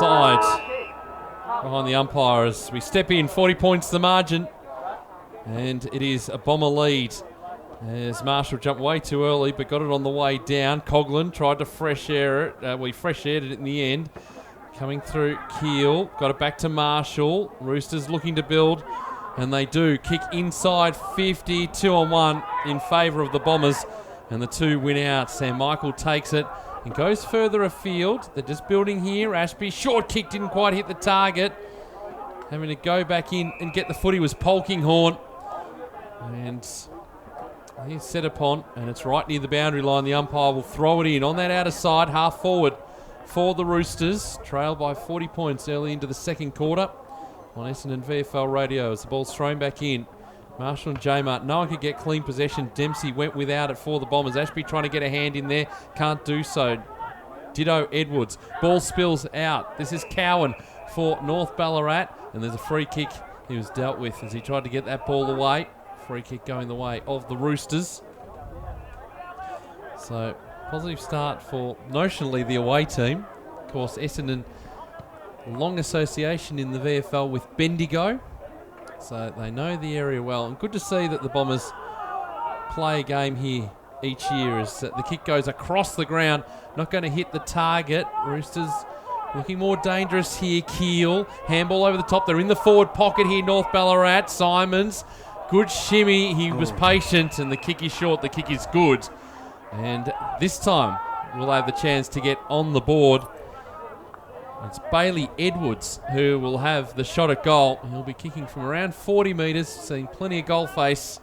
offside behind the umpire as we step in. 40 points the margin. And it is a Bomber lead. As Marshall jumped way too early but got it on the way down. Coughlin tried to fresh air it. We fresh aired it in the end. Coming through Keel. Got it back to Marshall. Roosters looking to build. And they do. Kick inside 50. 2-on-1 in favour of the Bombers. And the 2 win out. Sam Michael takes it and goes further afield. They're just building here. Ashby, short kick, didn't quite hit the target. Having to go back in and get the footy was Polkinghorn. And he's set upon, and it's right near the boundary line. The umpire will throw it in on that outer side, half forward for the Roosters. Trailed by 40 points early into the second quarter on Essendon VFL radio as the ball's thrown back in. Marshall and J-Mart, no one could get clean possession. Dempsey went without it for the Bombers. Ashby trying to get a hand in there, can't do so. Ditto Edwards. Ball spills out. This is Cowan for North Ballarat, and there's a free kick he was dealt with as he tried to get that ball away. Free kick going the way of the Roosters. So, positive start for notionally the away team. Of course, Essendon, long association in the VFL with Bendigo. So they know the area well. And good to see that the Bombers play a game here each year as the kick goes across the ground. Not going to hit the target. Roosters looking more dangerous here. Keel. Handball over the top. They're in the forward pocket here, North Ballarat. Simons. Good shimmy. He was patient, and the kick is short. The kick is good. And this time, we'll have the chance to get on the board. It's Bailey Edwards who will have the shot at goal. He'll be kicking from around 40 metres, seeing plenty of goal face.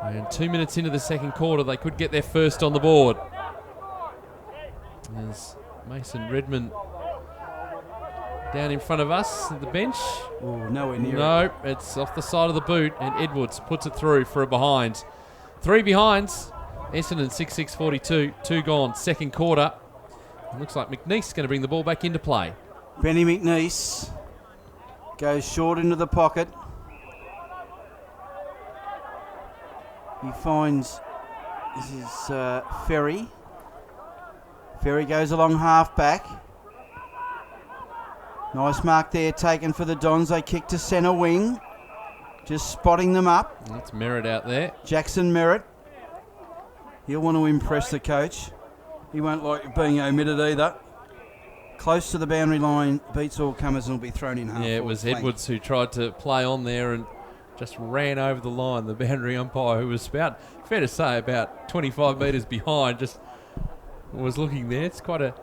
And 2 minutes into the second quarter, they could get their first on the board. There's Mason Redmond down in front of us at the bench. Oh, nowhere near it. No, it's off the side of the boot, and Edwards puts it through for a behind. 3 behinds. Essendon 6-6-42. 2 gone. Second quarter. It looks like McNeese going to bring the ball back into play. Benny McNeese goes short into the pocket. He finds this is Ferry. Ferry goes along half back. Nice mark there taken for the Dons. They kick to centre wing. Just spotting them up. That's Merritt out there. Jackson Merritt. He'll want to impress the coach. He won't like being omitted either. Close to the boundary line, beats all comers and will be thrown in half. Yeah, it was flank. Edwards who tried to play on there and just ran over the line. The boundary umpire, who was about, fair to say, about 25 metres behind, just was looking there. It's quite a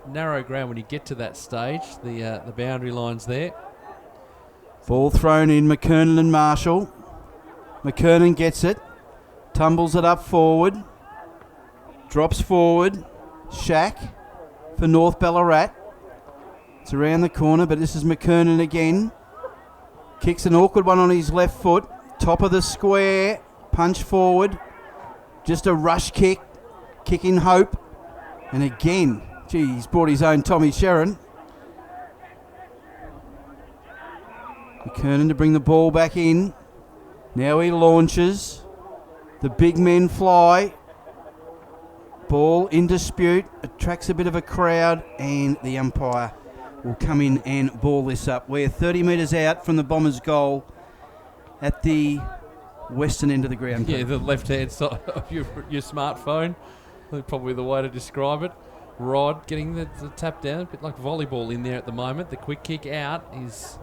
narrow ground when you get to that stage, the boundary line's there. Ball thrown in, McKernan and Marshall. McKernan gets it, tumbles it up forward, drops forward. Shack for North Ballarat. It's around the corner, but this is McKernan again. Kicks an awkward one on his left foot. Top of the square, punch forward. Just a rush kick, kick in hope. And again, gee, he's brought his own Tommy Sherrin. McKernan to bring the ball back in. Now he launches. The big men fly. Ball in dispute. Attracts a bit of a crowd, and the umpire will come in and ball this up. We're 30 metres out from the Bombers' goal at the western end of the ground. Yeah, the left-hand side of your smartphone. Probably the way to describe it. Rod getting the tap down, a bit like volleyball in there at the moment. The quick kick out is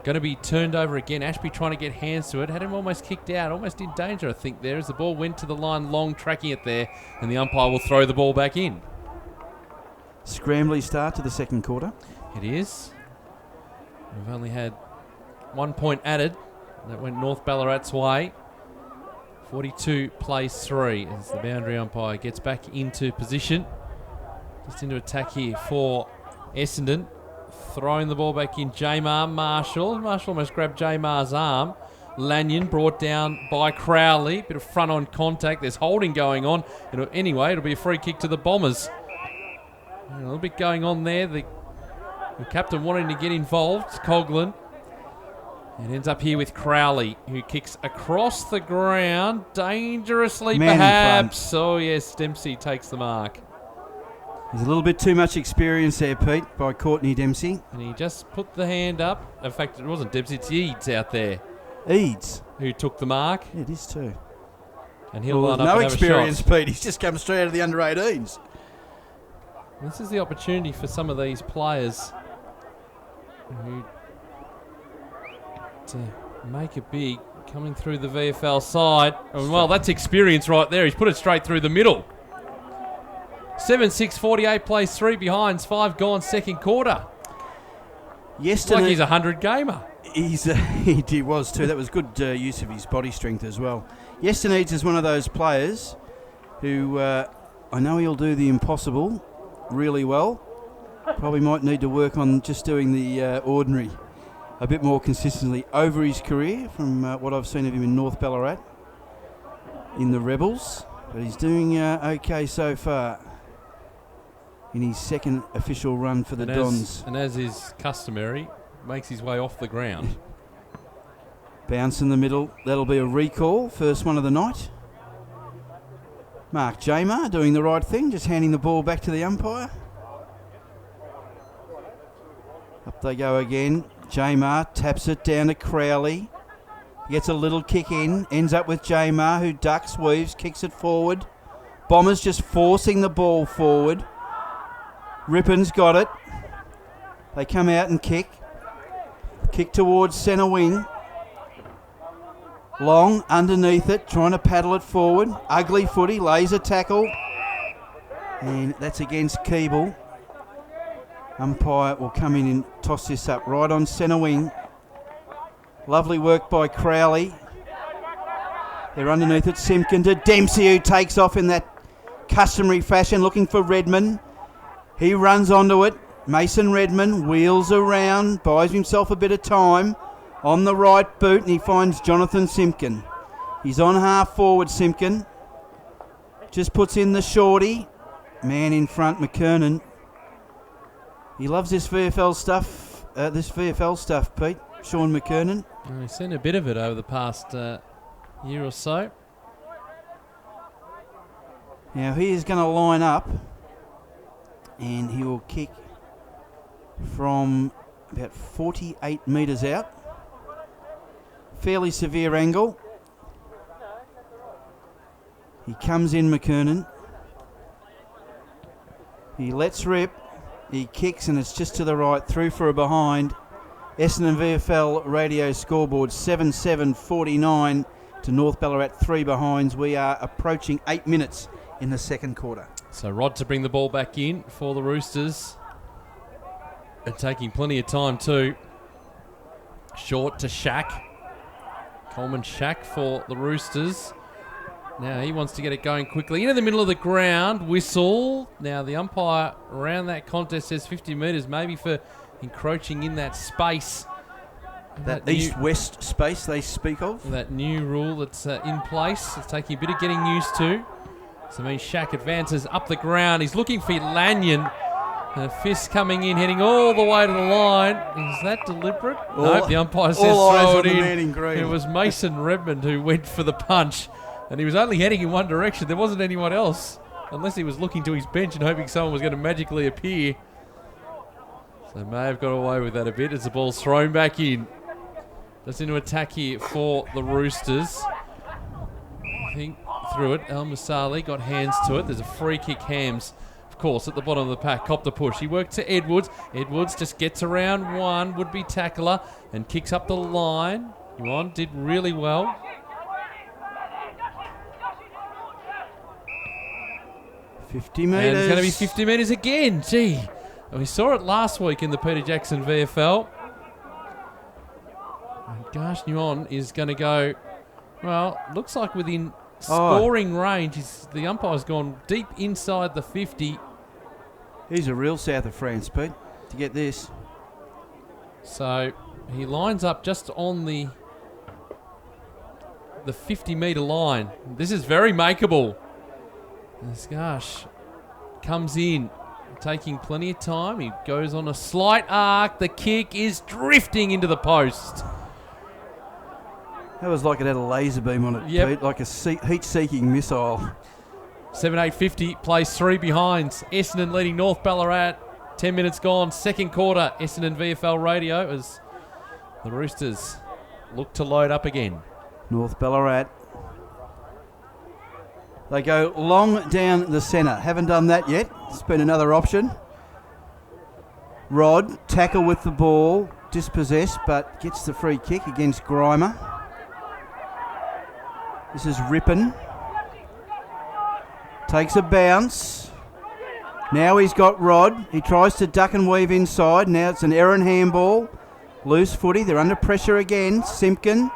going to be turned over again. Ashby trying to get hands to it. Had him almost kicked out, almost in danger, I think, there, as the ball went to the line long, tracking it there, and the umpire will throw the ball back in. Scrambly start to the second quarter. It is. We've only had 1 point added. That went North Ballarat's way. 42 plays 3 as the boundary umpire gets back into position. Just into attack here for Essendon. Throwing the ball back in, Jamar Marshall. Marshall almost grabbed Jamar's arm. Lanyon brought down by Crowley. Bit of front-on contact. There's holding going on. Anyway, it'll be a free kick to the Bombers. A little bit going on there. The captain wanting to get involved, Coughlin. It ends up here with Crowley, who kicks across the ground, dangerously Man perhaps. Oh yes, Dempsey takes the mark. There's a little bit too much experience there, Pete, by Courtney Dempsey. And he just put the hand up. In fact, it wasn't Dempsey, it's Eads out there. Eads? Who took the mark. Yeah, it is too. And he'll Well, line up no and have experience, a shot. Pete. He's just come straight out of the under-18s. This is the opportunity for some of these players who to make it big, coming through the VFL side. And well, that's experience right there. He's put it straight through the middle. 7-6, 48 plays 3 behinds, 5 gone second quarter. Yesterday, Like he's a 100-gamer. He was too. That was good use of his body strength as well. Yesterneeds is one of those players who I know he'll do the impossible really well. Probably might need to work on just doing the ordinary a bit more consistently over his career from what I've seen of him in North Ballarat in the Rebels. But he's doing okay so far in his second official run for the Dons. And as is customary, makes his way off the ground. Bounce in the middle. That'll be a recall. First one of the night. Mark Jamar doing the right thing, just handing the ball back to the umpire. Up they go again. Jamar taps it down to Crowley. Gets a little kick in. Ends up with Jamar, who ducks, weaves, kicks it forward. Bombers just forcing the ball forward. Rippon's got it. They come out and kick. Kick towards centre wing. Long underneath it, trying to paddle it forward. Ugly footy, lays a tackle. And that's against Keeble. Umpire will come in and toss this up right on centre wing. Lovely work by Crowley. They're underneath it. Simpkin to Dempsey, who takes off in that customary fashion, looking for Redmond. He runs onto it. Mason Redmond wheels around, buys himself a bit of time on the right boot, and he finds Jonathan Simpkin. He's on half forward, Simpkin. Just puts in the shorty. Man in front, McKernan. He loves this VFL stuff, Pete. Sean McKernan. We've seen a bit of it over the past year or so. Now he is going to line up, and he will kick from about 48 metres out. Fairly severe angle. He comes in, McKernan. He lets rip. He kicks, and it's just to the right, through for a behind. Essendon VFL radio scoreboard 7-7-49 to North Ballarat 3 behinds. We are approaching 8 minutes in the second quarter. So Rod to bring the ball back in for the Roosters. And taking plenty of time too. Short to Shack. Coleman Shack for the Roosters. Now he wants to get it going quickly. Into the middle of the ground. Whistle. Now the umpire around that contest says 50 metres, maybe for encroaching in that space. That east-west space they speak of. That new rule that's in place. It's taking a bit of getting used to. So Shack advances up the ground. He's looking for Lanyon. Fist coming in, heading all the way to the line. Is that deliberate? No, the umpire says throw it in. It was Mason Redmond who went for the punch. And he was only heading in one direction. There wasn't anyone else. Unless he was looking to his bench and hoping someone was going to magically appear. So may have got away with that a bit as the ball's thrown back in. That's into attack here for the Roosters. I think through it. El Masali got hands to it. There's a free kick, Hams. Of course, at the bottom of the pack. Cop the push. He worked to Edwards. Edwards just gets around one. Would-be tackler. And kicks up the line. Yuan did really well. 50 metres. And it's going to be 50 metres again. Gee. We saw it last week in the Peter Jackson VFL. And Gash Nguyen is going to go, well, looks like within scoring range. The umpire's gone deep inside the 50. He's a real south of France, Pete, to get this. So he lines up just on the 50-metre line. This is very makeable. As Gash comes in, taking plenty of time. He goes on a slight arc. The kick is drifting into the post. That was like it had a laser beam on it, Pete, like a heat-seeking missile. 7-8-50, plays 3 behinds. Essendon leading North Ballarat. 10 minutes gone, second quarter. Essendon VFL radio as the Roosters look to load up again. North Ballarat. They go long down the centre. Haven't done that yet. It's been another option. Rod, tackle with the ball, dispossessed, but gets the free kick against Grimer. This is Rippon. Takes a bounce. Now he's got Rod. He tries to duck and weave inside. Now it's an error and handball. Loose footy. They're under pressure again. Simpkin.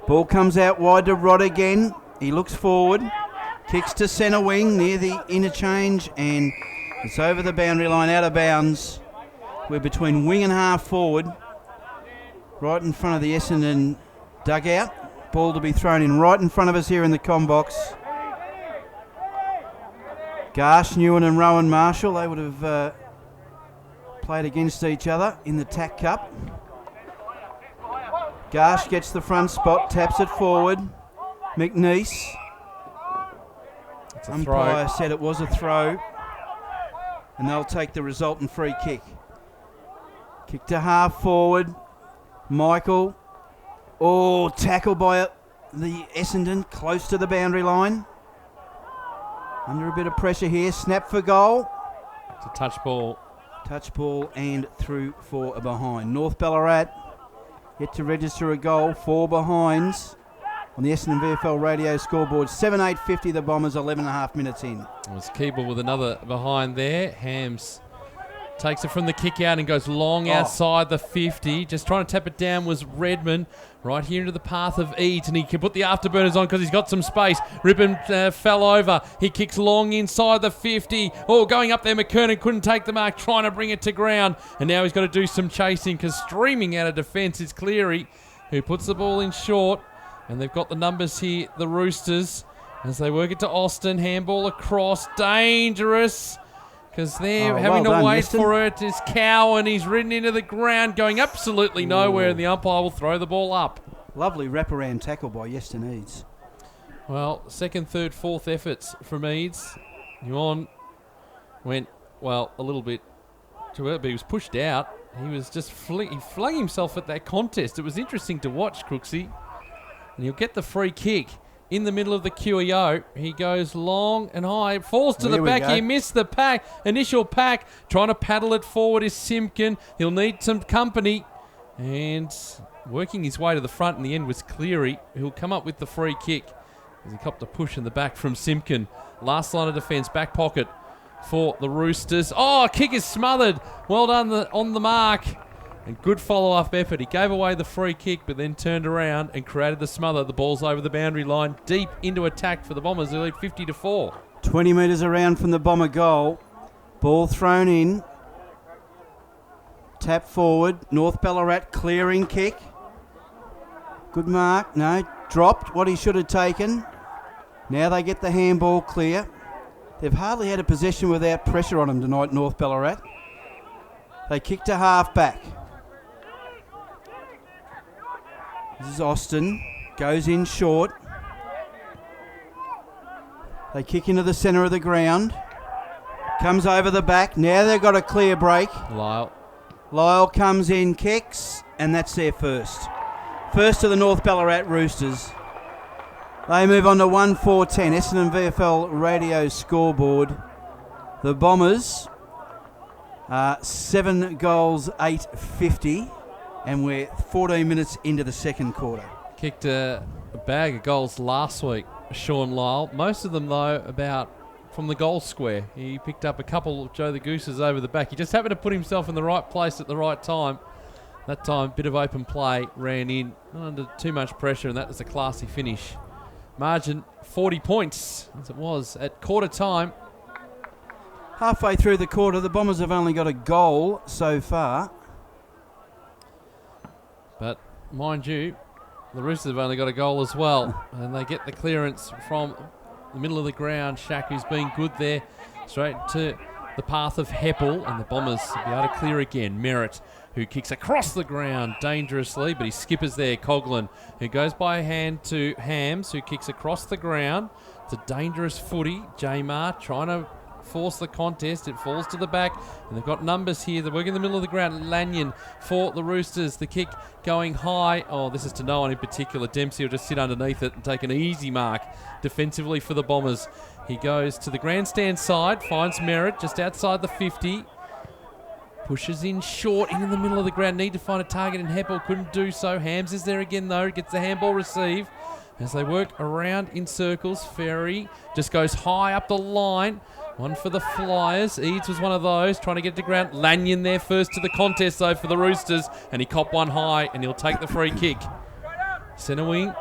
Ball comes out wide to Rod again. He looks forward. Kicks to centre wing near the interchange, and it's over the boundary line, out of bounds. We're between wing and half forward, right in front of the Essendon dugout. Ball to be thrown in right in front of us here in the comm box. Garsh, Newen and Rowan Marshall, they would have played against each other in the TAC Cup. Garsh gets the front spot, taps it forward. McNeese. Umpire said it was a throw, and they'll take the resultant free kick. Kick to half forward. Michael. Oh, tackle by the Essendon, close to the boundary line. Under a bit of pressure here. Snap for goal. It's a touch ball. Touch ball and through for a behind. North Ballarat yet to register a goal. 4 behinds on the Essendon VFL radio scoreboard. 7-8-50, the Bombers, 11.5 minutes in. It was Keeble with another behind there. Hams takes it from the kick out and goes long outside the 50. Just trying to tap it down was Redmond. Right here into the path of Eads, and he can put the afterburners on because he's got some space. Ribbon fell over. He kicks long inside the 50. Oh, going up there, McKernan couldn't take the mark, trying to bring it to ground. And now he's got to do some chasing because streaming out of defence is Cleary, who puts the ball in short. And they've got the numbers here, the Roosters, as they work it to Austin. Handball across. Dangerous. Because they're having to wait for it. Is Cowan. He's ridden into the ground, going absolutely nowhere, and the umpire will throw the ball up. Lovely wraparound tackle by Yeston Eads. Well, second, third, fourth efforts from Eads. Yuan went, well, a little bit to it, but he was pushed out. He was just he flung himself at that contest. It was interesting to watch, Crooksy. And he'll get the free kick in the middle of the QEO. He goes long and high, falls to the back. He missed the pack, initial pack. Trying to paddle it forward is Simpkin. He'll need some company. And working his way to the front in the end was Cleary, who'll come up with the free kick as he copped a push in the back from Simpkin. Last line of defence, back pocket for the Roosters. Oh, kick is smothered. Well done on the mark. And good follow-up effort. He gave away the free kick, but then turned around and created the smother. The ball's over the boundary line, deep into attack for the Bombers. They lead 50-4. 20 metres around from the Bomber goal. Ball thrown in. Tap forward. North Ballarat clearing kick. Good mark. No, dropped what he should have taken. Now they get the handball clear. They've hardly had a possession without pressure on them tonight, North Ballarat. They kick to half-back. This is Austin. Goes in short. They kick into the centre of the ground. Comes over the back. Now they've got a clear break. Lyle comes in, kicks, and that's their first. First to the North Ballarat Roosters. They move on to 1-4-10. Essendon VFL radio scoreboard. The Bombers are 7 goals, 8-50. And we're 14 minutes into the second quarter. Kicked a bag of goals last week, Sean Lyle. Most of them, though, about from the goal square. He picked up a couple of Joe the Gooses over the back. He just happened to put himself in the right place at the right time. That time, bit of open play, ran in, not under too much pressure, and that was a classy finish. Margin, 40 points, as it was at quarter time. Halfway through the quarter, the Bombers have only got a goal so far. But mind you, the Roosters have only got a goal as well. And they get the clearance from the middle of the ground. Shaq, who's been good there, straight to the path of Heppel, and the Bombers will be able to clear again. Merritt, who kicks across the ground dangerously, but he skippers there. Coughlin, who goes by hand to Hams, who kicks across the ground. It's a dangerous footy. Jamar trying to force the contest. It falls to the back, and they've got numbers here. They're working in the middle of the ground. Lanyon for the Roosters. The kick going high. Oh, this is to no one in particular. Dempsey will just sit underneath it and take an easy mark defensively for the Bombers. He goes to the grandstand side, finds Merritt just outside the 50. Pushes in short, in the middle of the ground. Need to find a target, and Heppel couldn't do so. Hams is there again, though. Gets the handball receive as they work around in circles. Ferry just goes high up the line. One for the Flyers. Eads was one of those, trying to get to ground. Lanyon there first to the contest, though, for the Roosters, and he copped one high, and he'll take the free kick. Centre wing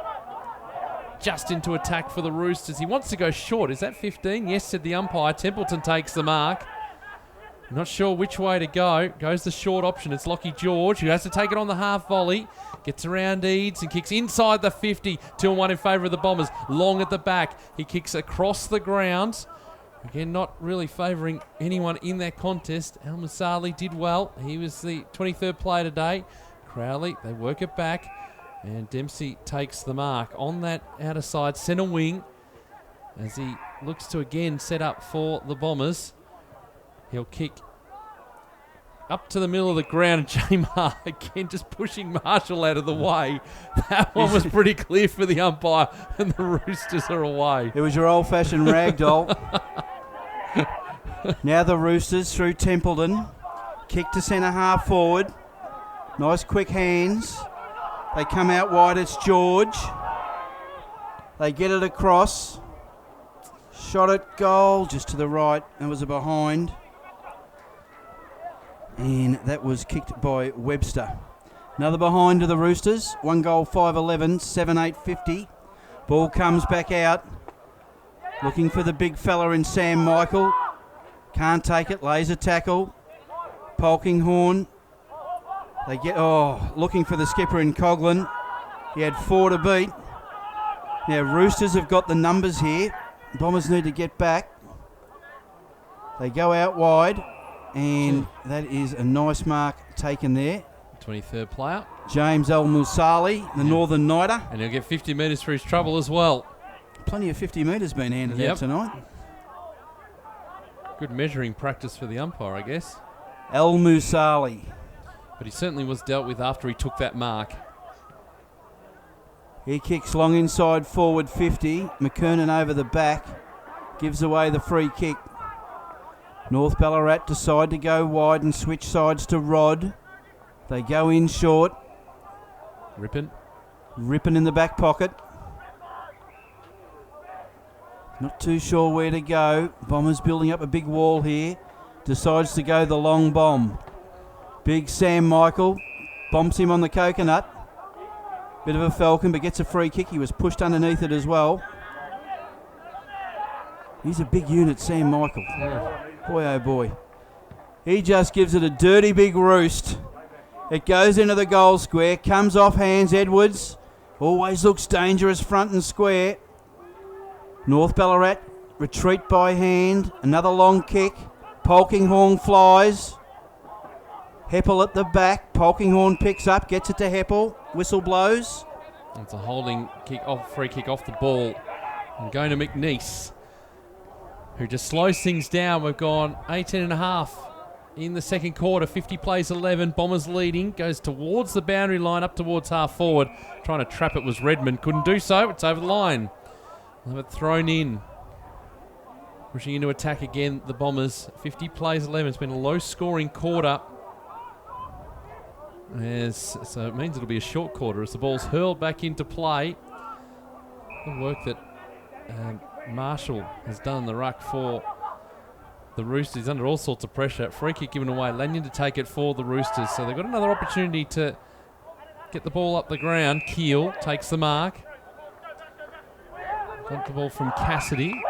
just into attack for the Roosters. He wants to go short. Is that 15? Yes, said the umpire. Templeton takes the mark. Not sure which way to go. Goes the short option. It's Lockie George, who has to take it on the half volley. Gets around Eads and kicks inside the 50. 2-1 in favour of the Bombers. Long at the back. He kicks across the ground. Again, not really favouring anyone in that contest. Al Musali did well. He was the 23rd player today. Crowley, they work it back. And Dempsey takes the mark on that outer side centre wing as he looks to again set up for the Bombers. He'll kick up to the middle of the ground, and Jamar again just pushing Marshall out of the way. That one was pretty clear for the umpire, and the Roosters are away. It was your old-fashioned ragdoll. Now the Roosters through Templeton. Kick to centre half forward. Nice quick hands. They come out wide, it's George. They get it across. Shot at goal, just to the right. That was a behind. And that was kicked by Webster. Another behind to the Roosters. 1 goal, 5-11, 7-8-50. Ball comes back out. Looking for the big fella in Sam Michael. Can't take it, lays a tackle. Polkinghorn. They get, looking for the skipper in Coughlin. He had 4 to beat. Now Roosters have got the numbers here. Bombers need to get back. They go out wide, and that is a nice mark taken there. 23rd player. James El-Musali, the Northern Nighter. And he'll get 50 metres for his trouble as well. Plenty of 50 metres been handed out tonight. Good measuring practice for the umpire, I guess. El-Musali. But he certainly was dealt with after he took that mark. He kicks long inside forward 50. McKernan over the back. Gives away the free kick. North Ballarat decide to go wide and switch sides to Rod. They go in short. Rippon in the back pocket. Not too sure where to go. Bombers building up a big wall here. Decides to go the long bomb. Big Sam Michael bombs him on the coconut. Bit of a falcon, but gets a free kick. He was pushed underneath it as well. He's a big unit, Sam Michael. Boy, oh boy. He just gives it a dirty big roost. It goes into the goal square, comes off hands. Edwards always looks dangerous front and square. North Ballarat retreat by hand. Another long kick. Polkinghorn flies. Heppel at the back. Polkinghorn picks up, gets it to Heppel. Whistle blows. It's a holding kick off, free kick off the ball. And going to McNeese, who just slows things down. We've gone 18 and a half in the second quarter. 50 plays 11. Bombers leading. Goes towards the boundary line, up towards half forward. Trying to trap it was Redmond. Couldn't do so. It's over the line. They'll have it thrown in. Pushing into attack again, the Bombers. 50 plays 11. It's been a low-scoring quarter. So it means it'll be a short quarter as the ball's hurled back into play. The work that Marshall has done in the ruck for the Roosters. He's under all sorts of pressure. Free kick given away. Lanyon to take it for the Roosters. So they've got another opportunity to get the ball up the ground. Keel takes the mark. Got the ball from Cassidy.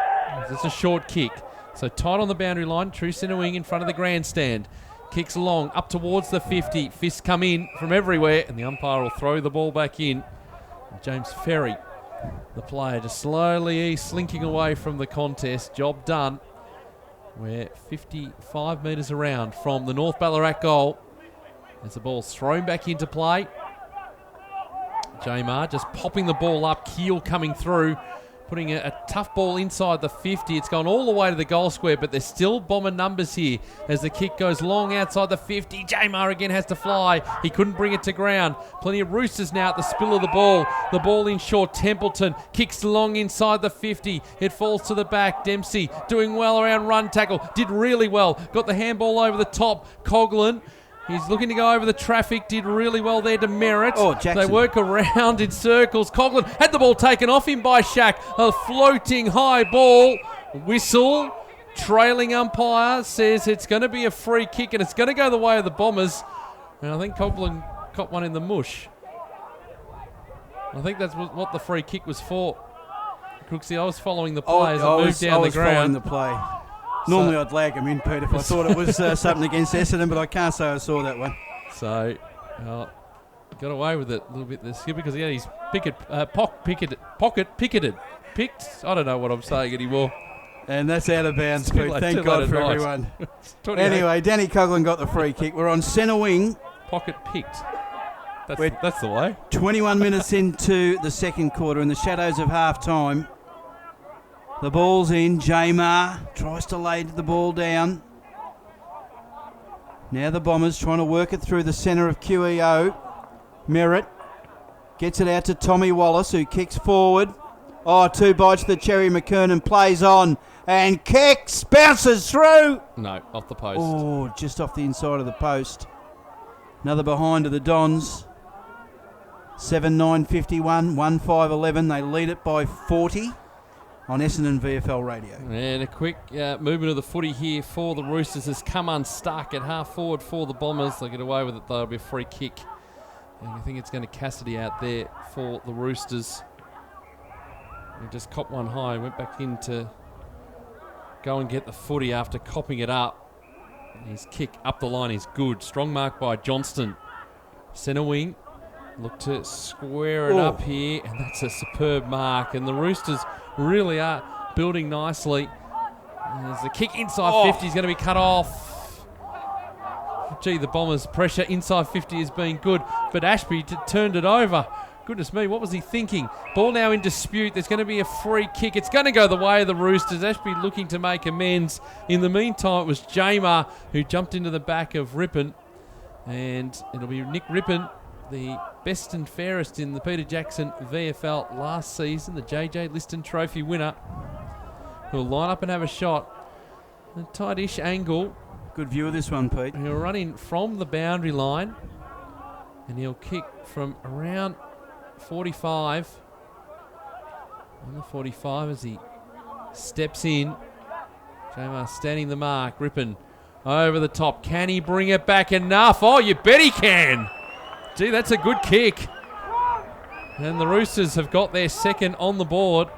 It's a short kick. So tight on the boundary line. True centre wing in front of the grandstand. Kicks long, up towards the 50. Fists come in from everywhere, and the umpire will throw the ball back in. James Ferry, the player, just slowly slinking away from the contest. Job done. We're 55 metres around from the North Ballarat goal. As the ball's thrown back into play. Jamar just popping the ball up. Keel coming through. Putting a tough ball inside the 50. It's gone all the way to the goal square, but there's still Bomber numbers here as the kick goes long outside the 50. Jamar again has to fly. He couldn't bring it to ground. Plenty of Roosters now at the spill of the ball. The ball in short. Templeton kicks long inside the 50. It falls to the back. Dempsey doing well around run tackle. Did really well. Got the handball over the top. Coughlin. He's looking to go over the traffic. Did really well there to Merritt. Oh, Jackson. They work around in circles. Coughlin had the ball taken off him by Shaq. A floating high ball. Whistle. Trailing umpire says it's going to be a free kick and it's going to go the way of the Bombers. And I think Coughlin caught one in the mush. I think that's what the free kick was for. Crooksy, I was following the play as it moved down the ground. Following the play. Normally I'd lag him in, Pete, if I thought it was something against Essendon, but I can't say I saw that one. So, got away with it a little bit, the skipper, because he's picked. I don't know what I'm saying anymore. And that's out of bounds, Pete. Thank God for everyone. Anyway, Danny Coughlin got the free kick. We're on centre wing. Pocket picked. That's the way. 21 minutes into the second quarter, in the shadows of half-time. The ball's in. Jamar tries to lay the ball down. Now the Bombers trying to work it through the centre of QEO. Merritt gets it out to Tommy Wallace, who kicks forward. Oh, 2 bites to the cherry. McKernan plays on and kicks, bounces through. No, off the post. Oh, just off the inside of the post. Another behind to the Dons. 7-9-51, 1-5-11. They lead it by 40. On Essendon VFL Radio. And a quick movement of the footy here for the Roosters has come unstuck at half forward for the Bombers. They'll get away with it, though. It'll be a free kick. And I think it's going to Cassidy out there for the Roosters. He just copped one high, went back in to go and get the footy after copping it up. And his kick up the line is good. Strong mark by Johnston. Centre wing. Look to square it up here, and that's a superb mark. And the Roosters really are building nicely. There's the kick inside 50 is going to be cut off. Gee, the Bombers' pressure inside 50 has been good, but Ashby turned it over. Goodness me, what was he thinking? Ball now in dispute. There's going to be a free kick. It's going to go the way of the Roosters. Ashby looking to make amends. In the meantime, it was Jamar who jumped into the back of Rippon, and it'll be Nick Rippon, the best and fairest in the Peter Jackson VFL last season, the JJ Liston Trophy winner, who'll line up and have a shot. A tight-ish angle. Good view of this one, Pete. He'll run in from the boundary line, and he'll kick from around 45. On the 45 as he steps in. Jamar standing the mark. Rippon over the top. Can he bring it back enough? Oh, you bet he can. Gee, that's a good kick. And the Roosters have got their second on the board.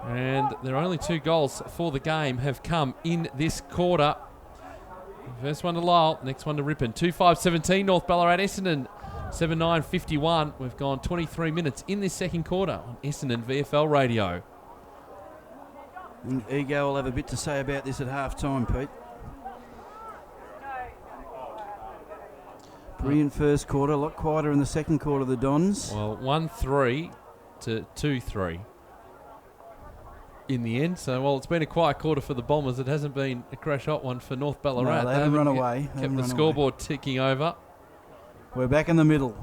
And their only 2 goals for the game have come in this quarter. First one to Lyle, next one to Rippon. 2-5-17, North Ballarat, Essendon. 7-9-51. We've gone 23 minutes in this second quarter on Essendon VFL Radio. Ego will have a bit to say about this at half-time, Pete. Brilliant first quarter, a lot quieter in the second quarter, the Dons. Well, 1-3 to 2-3 in the end. So, while it's been a quiet quarter for the Bombers, it hasn't been a crash hot one for North Ballarat. No, they haven't run away. Kept the scoreboard ticking over. We're back in the middle.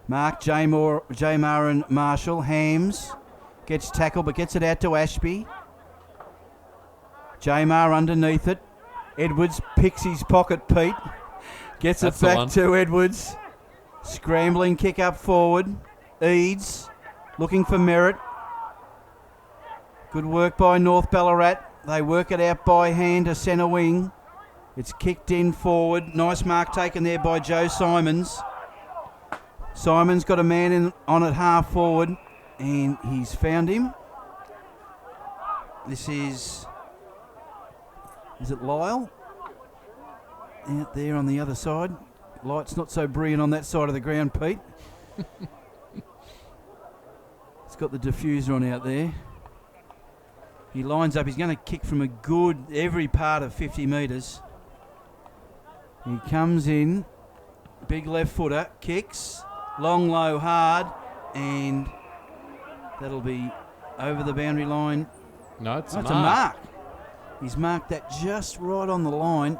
Mark, Jamar and Marshall. Hams gets tackled but gets it out to Ashby. Jamar underneath it. Edwards picks his pocket, Pete. Gets it back to Edwards. Scrambling kick up forward. Eads looking for Merritt. Good work by North Ballarat. They work it out by hand to centre wing. It's kicked in forward. Nice mark taken there by Joe Simons. Simons got a man on it half forward, and he's found him. This is it Lyle? Out there on the other side. Light's not so brilliant on that side of the ground, Pete. It's got the diffuser on out there. He lines up. He's going to kick from a good every part of 50 metres. He comes in. Big left footer. Kicks. Long, low, hard. And that'll be over the boundary line. No, it's a mark. He's marked that just right on the line.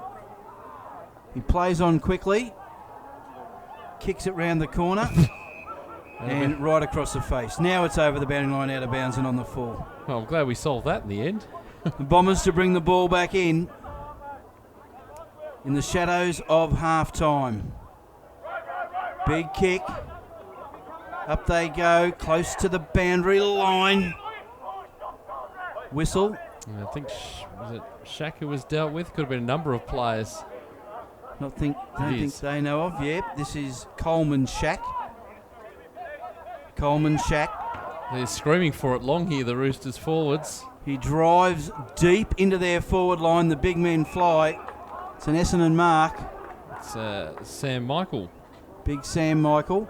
He plays on quickly. Kicks it round the corner. And right across the face. Now it's over the boundary line, out of bounds and on the full. Well, I'm glad we solved that in the end. The Bombers to bring the ball back in the shadows of half-time. Big kick. Up they go, close to the boundary line. Whistle. I think, was it Shaq who was dealt with? Could have been a number of players. Don't think they know of. Yep, this is Coleman Shack. They're screaming for it long here, the Roosters forwards. He drives deep into their forward line. The big men fly. It's an Essendon mark. It's Sam Michael. Big Sam Michael.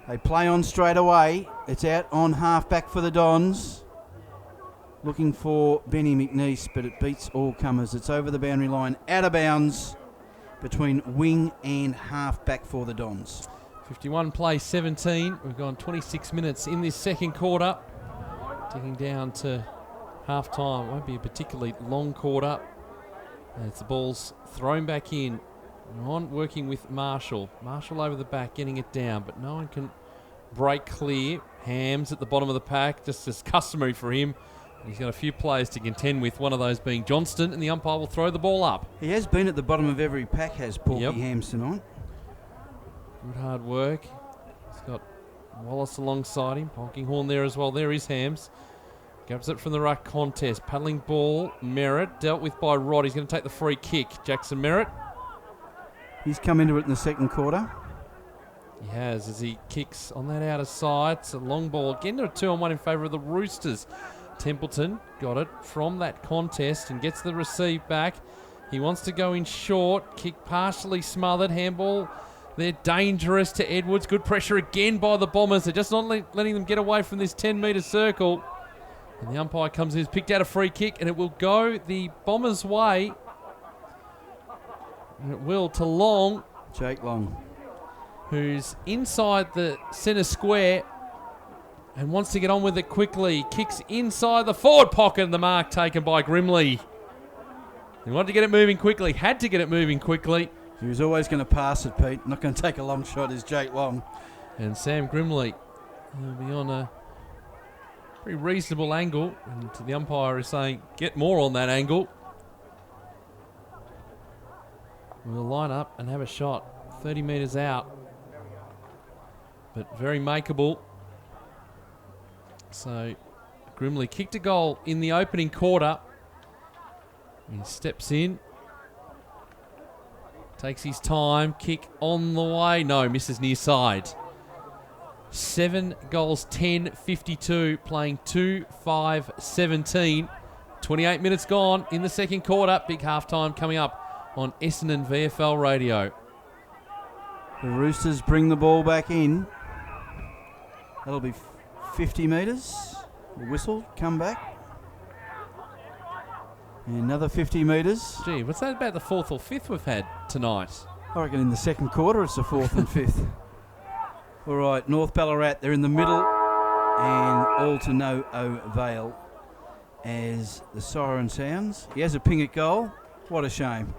They play on straight away. It's out on half-back for the Dons. Looking for Benny McNeese, but it beats all comers. It's over the boundary line, out of bounds between wing and half-back for the Dons. 51 play 17. We've gone 26 minutes in this second quarter. Ticking down to half-time. Won't be a particularly long quarter. As the ball's thrown back in. On working with Marshall. Marshall over the back, getting it down, but no one can break clear. Hams at the bottom of the pack, just as customary for him. He's got a few players to contend with, one of those being Johnston, and the umpire will throw the ball up. He has been at the bottom of every pack, has Porky Hams tonight. Good hard work. He's got Wallace alongside him. Honking horn there as well. There is Hams. Grabs it from the ruck contest. Paddling ball. Merritt dealt with by Rod. He's going to take the free kick. Jackson Merritt. He's come into it in the second quarter. He has, as he kicks on that outer side. It's a long ball. Again, they're a 2-on-1 in favour of the Roosters. Templeton got it from that contest and gets the receive back. He wants to go in short. Kick partially smothered. Handball. They're dangerous to Edwards. Good pressure again by the Bombers. They're just not letting them get away from this 10-metre circle. And the umpire comes in, has picked out a free kick, and it will go the Bombers' way. And it will to Long. Jake Long. Who's inside the centre square and wants to get on with it quickly. Kicks inside the forward pocket, and the mark taken by Grimley. He wanted to get it moving quickly. Had to get it moving quickly. He was always going to pass it, Pete. Not going to take a long shot is Jake Long. And Sam Grimley will be on a pretty reasonable angle. And the umpire is saying, get more on that angle. We'll line up and have a shot. 30 metres out. But very makeable. So Grimley kicked a goal in the opening quarter. He steps in. Takes his time. Kick on the way. No, misses near side. 7 goals, 10-52. Playing 2-5-17. 28 minutes gone in the second quarter. Big halftime coming up on Essendon VFL Radio. The Roosters bring the ball back in. That'll be 50 metres. Whistle, come back. And another 50 metres. Gee, what's that about the fourth or fifth we've had tonight? I reckon in the second quarter it's the fourth and fifth. All right, North Ballarat, they're in the middle. And all to no avail as the siren sounds. He has a ping at goal. What a shame.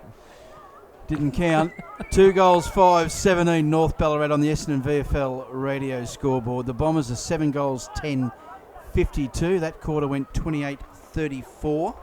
Didn't count. 2 goals, 5-17 North Ballarat on the Essendon VFL radio scoreboard. The Bombers are 7 goals, 10-52. That quarter went 28-34.